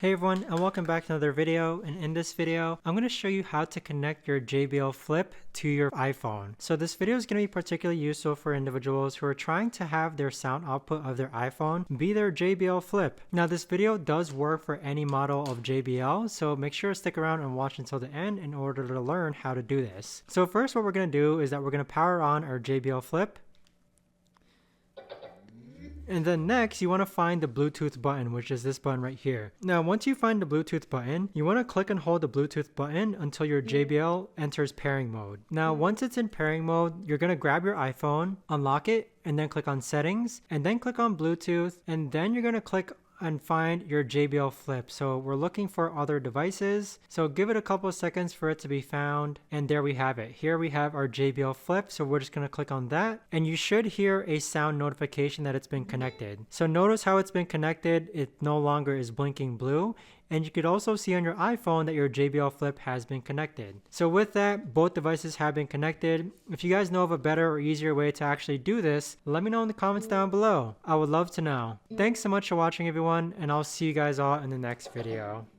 Hey everyone, and welcome back to another video. And in this video, I'm going to show you how to connect your JBL Flip to your iPhone. So this video is going to be particularly useful for individuals who are trying to have their sound output of their iPhone be their JBL Flip. Now this video does work for any model of JBL, so make sure to stick around and watch until the end in order to learn how to do this. So first what we're going to do is that we're going to power on our JBL Flip. And then next, you want to find the Bluetooth button, which is this button right here. Now, once you find the Bluetooth button, you want to click and hold the Bluetooth button until your JBL enters pairing mode. Now, once it's in pairing mode, you're going to grab your iPhone, unlock it, and then click on settings, and then click on Bluetooth, and then you're going to click and find your JBL Flip. So we're looking for other devices. So give it a couple of seconds for it to be found. And there we have it. Here we have our JBL Flip. So we're just going to click on that. And you should hear a sound notification that it's been connected. So notice how it's been connected. It no longer is blinking blue. And you could also see on your iPhone that your JBL Flip has been connected. So with that, both devices have been connected. If you guys know of a better or easier way to actually do this, let me know in the comments down below. I would love to know. Thanks so much for watching everyone, and I'll see you guys all in the next video.